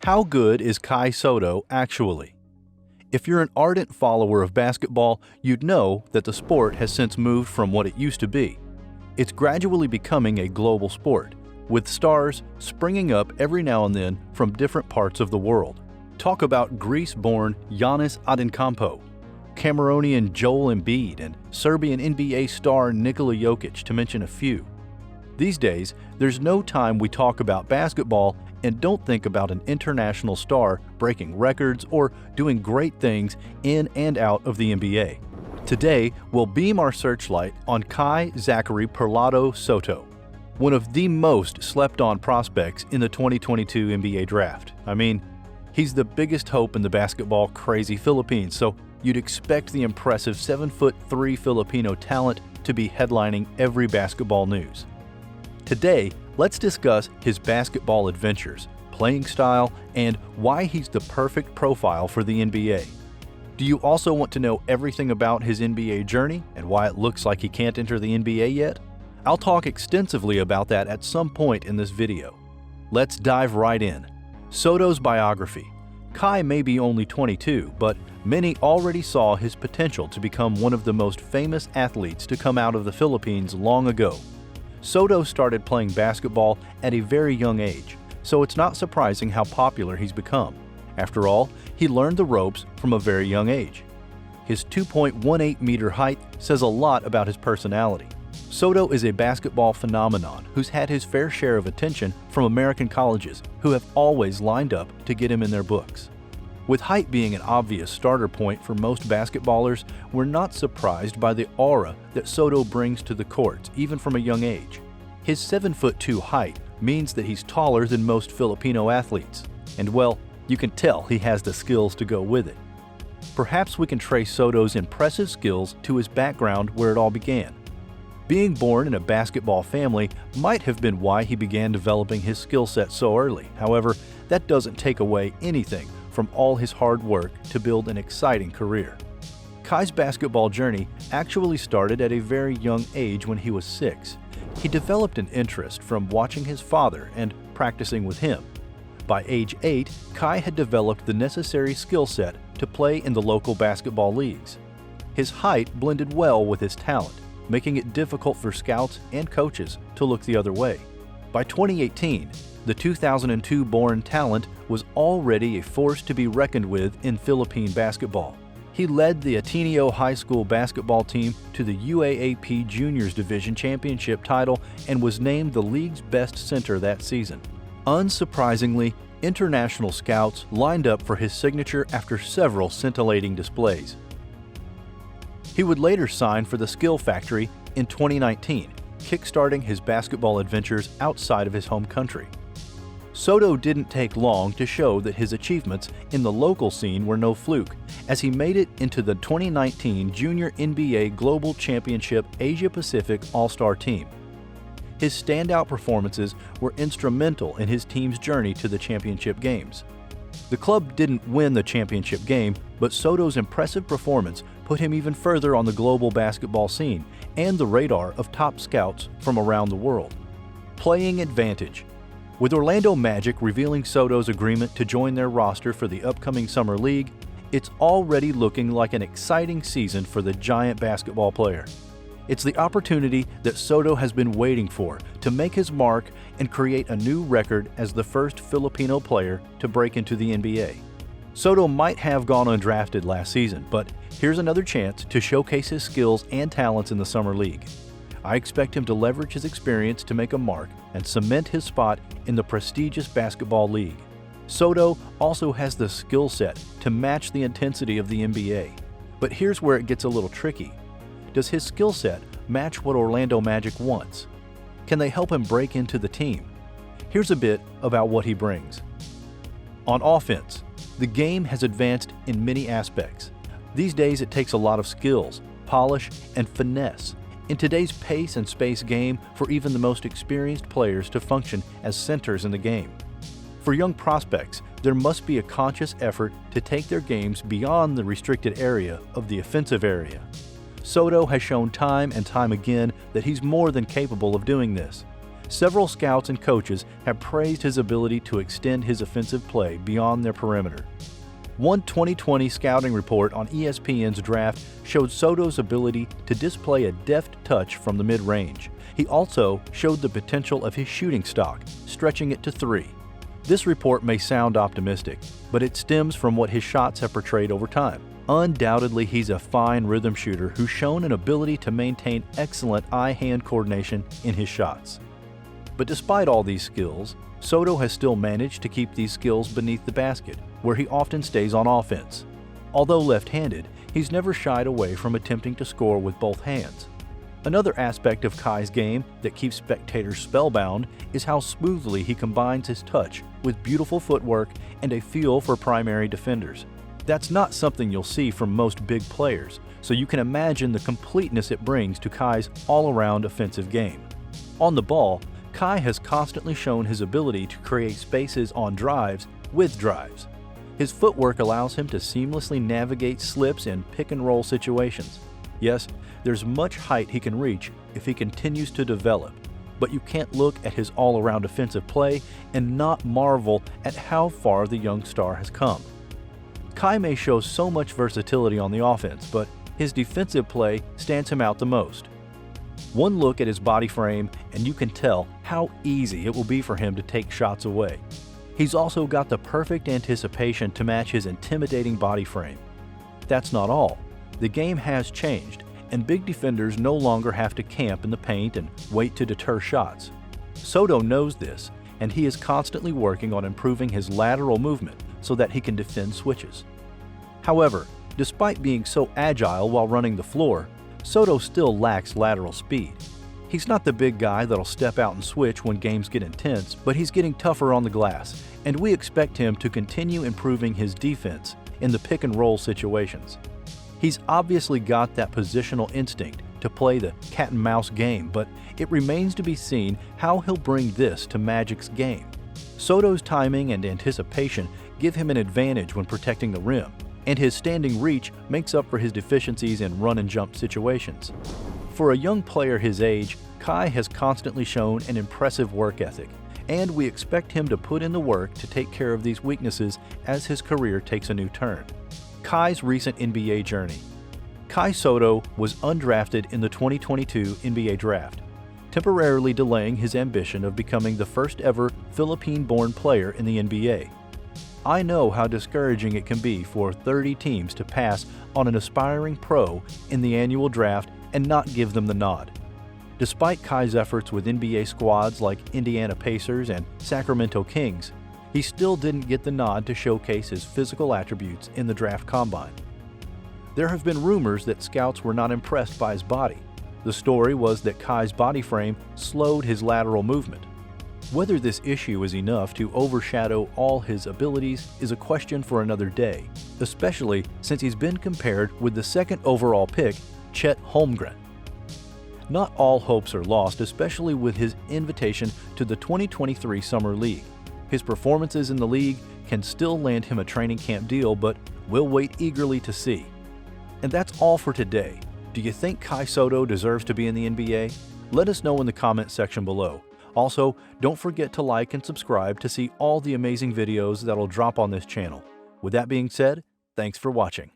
How good is Kai Sotto actually? If you're an ardent follower of basketball, you'd know that the sport has since moved from what it used to be. It's gradually becoming a global sport, with stars springing up every now and then from different parts of the world. Talk about Greece-born Giannis Antetokounmpo, Cameroonian Joel Embiid, and Serbian NBA star Nikola Jokic, to mention a few. These days, there's no time we talk about basketball and don't think about an international star breaking records or doing great things in and out of the NBA. Today, we'll beam our searchlight on Kai Zachary Perlado Sotto, one of the most slept-on prospects in the 2022 NBA draft. I mean, he's the biggest hope in the basketball-crazy Philippines, so you'd expect the impressive 7'3" Filipino talent to be headlining every basketball news. Today, let's discuss his basketball adventures, playing style, and why he's the perfect profile for the NBA. Do you also want to know everything about his NBA journey and why it looks like he can't enter the NBA yet? I'll talk extensively about that at some point in this video. Let's dive right in. Sotto's biography. Kai may be only 22, but many already saw his potential to become one of the most famous athletes to come out of the Philippines long ago. Sotto started playing basketball at a very young age, so it's not surprising how popular he's become. After all, he learned the ropes from a very young age. His 2.18-meter height says a lot about his personality. Sotto is a basketball phenomenon who's had his fair share of attention from American colleges who have always lined up to get him in their books. With height being an obvious starter point for most basketballers, we're not surprised by the aura that Sotto brings to the courts, even from a young age. His 7'2" height means that he's taller than most Filipino athletes, and well, you can tell he has the skills to go with it. Perhaps we can trace Sotto's impressive skills to his background where it all began. Being born in a basketball family might have been why he began developing his skill set so early. However, that doesn't take away anything from all his hard work to build an exciting career. Kai's basketball journey actually started at a very young age when he was 6. He developed an interest from watching his father and practicing with him. By age 8, Kai had developed the necessary skill set to play in the local basketball leagues. His height blended well with his talent, making it difficult for scouts and coaches to look the other way. By 2018, the 2002-born talent was already a force to be reckoned with in Philippine basketball. He led the Ateneo High School basketball team to the UAAP Juniors Division Championship title and was named the league's best center that season. Unsurprisingly, international scouts lined up for his signature after several scintillating displays. He would later sign for the Skill Factory in 2019, kickstarting his basketball adventures outside of his home country. Sotto didn't take long to show that his achievements in the local scene were no fluke, as he made it into the 2019 Junior NBA Global Championship Asia-Pacific All-Star Team. His standout performances were instrumental in his team's journey to the championship games. The club didn't win the championship game, but Sotto's impressive performance put him even further on the global basketball scene and the radar of top scouts from around the world. Playing advantage. With Orlando Magic revealing Sotto's agreement to join their roster for the upcoming Summer League, it's already looking like an exciting season for the giant basketball player. It's the opportunity that Sotto has been waiting for to make his mark and create a new record as the first Filipino player to break into the NBA. Sotto might have gone undrafted last season, but here's another chance to showcase his skills and talents in the Summer League. I expect him to leverage his experience to make a mark and cement his spot in the prestigious basketball league. Sotto also has the skill set to match the intensity of the NBA. But here's where it gets a little tricky. Does his skill set match what Orlando Magic wants? Can they help him break into the team? Here's a bit about what he brings. On offense, the game has advanced in many aspects. These days it takes a lot of skills, polish, and finesse in today's pace and space game for even the most experienced players to function as centers in the game. For young prospects, there must be a conscious effort to take their games beyond the restricted area of the offensive area. Sotto has shown time and time again that he's more than capable of doing this. Several scouts and coaches have praised his ability to extend his offensive play beyond their perimeter. One 2020 scouting report on ESPN's draft showed Sotto's ability to display a deft touch from the mid-range. He also showed the potential of his shooting stock, stretching it to 3. This report may sound optimistic, but it stems from what his shots have portrayed over time. Undoubtedly, he's a fine rhythm shooter who's shown an ability to maintain excellent eye-hand coordination in his shots. But despite all these skills, Sotto has still managed to keep these skills beneath the basket, where he often stays on offense. Although left-handed, he's never shied away from attempting to score with both hands. Another aspect of Kai's game that keeps spectators spellbound is how smoothly he combines his touch with beautiful footwork and a feel for primary defenders. That's not something you'll see from most big players, so you can imagine the completeness it brings to Kai's all-around offensive game. On the ball, Kai has constantly shown his ability to create spaces on drives with drives. His footwork allows him to seamlessly navigate slips in pick-and-roll situations. Yes, there's much height he can reach if he continues to develop, but you can't look at his all-around offensive play and not marvel at how far the young star has come. Kai may show so much versatility on the offense, but his defensive play stands him out the most. One look at his body frame and you can tell how easy it will be for him to take shots away. He's also got the perfect anticipation to match his intimidating body frame. That's not all. The game has changed, and big defenders no longer have to camp in the paint and wait to deter shots. Sotto knows this, and he is constantly working on improving his lateral movement so that he can defend switches. However, despite being so agile while running the floor, Sotto still lacks lateral speed. He's not the big guy that'll step out and switch when games get intense, but he's getting tougher on the glass, and we expect him to continue improving his defense in the pick-and-roll situations. He's obviously got that positional instinct to play the cat-and-mouse game, but it remains to be seen how he'll bring this to Magic's game. Sotto's timing and anticipation give him an advantage when protecting the rim, and his standing reach makes up for his deficiencies in run-and-jump situations. For a young player his age, Kai has constantly shown an impressive work ethic, and we expect him to put in the work to take care of these weaknesses as his career takes a new turn. Kai's recent NBA journey. Kai Sotto was undrafted in the 2022 NBA Draft, temporarily delaying his ambition of becoming the first ever Philippine-born player in the NBA. I know how discouraging it can be for 30 teams to pass on an aspiring pro in the annual draft and not give them the nod. Despite Kai's efforts with NBA squads like Indiana Pacers and Sacramento Kings, he still didn't get the nod to showcase his physical attributes in the draft combine. There have been rumors that scouts were not impressed by his body. The story was that Kai's body frame slowed his lateral movement. Whether this issue is enough to overshadow all his abilities is a question for another day, especially since he's been compared with the second overall pick, Chet Holmgren. Not all hopes are lost, especially with his invitation to the 2023 Summer League. His performances in the league can still land him a training camp deal, but we'll wait eagerly to see. And that's all for today. Do you think Kai Sotto deserves to be in the NBA? Let us know in the comment section below. Also, don't forget to like and subscribe to see all the amazing videos that'll drop on this channel. With that being said, thanks for watching.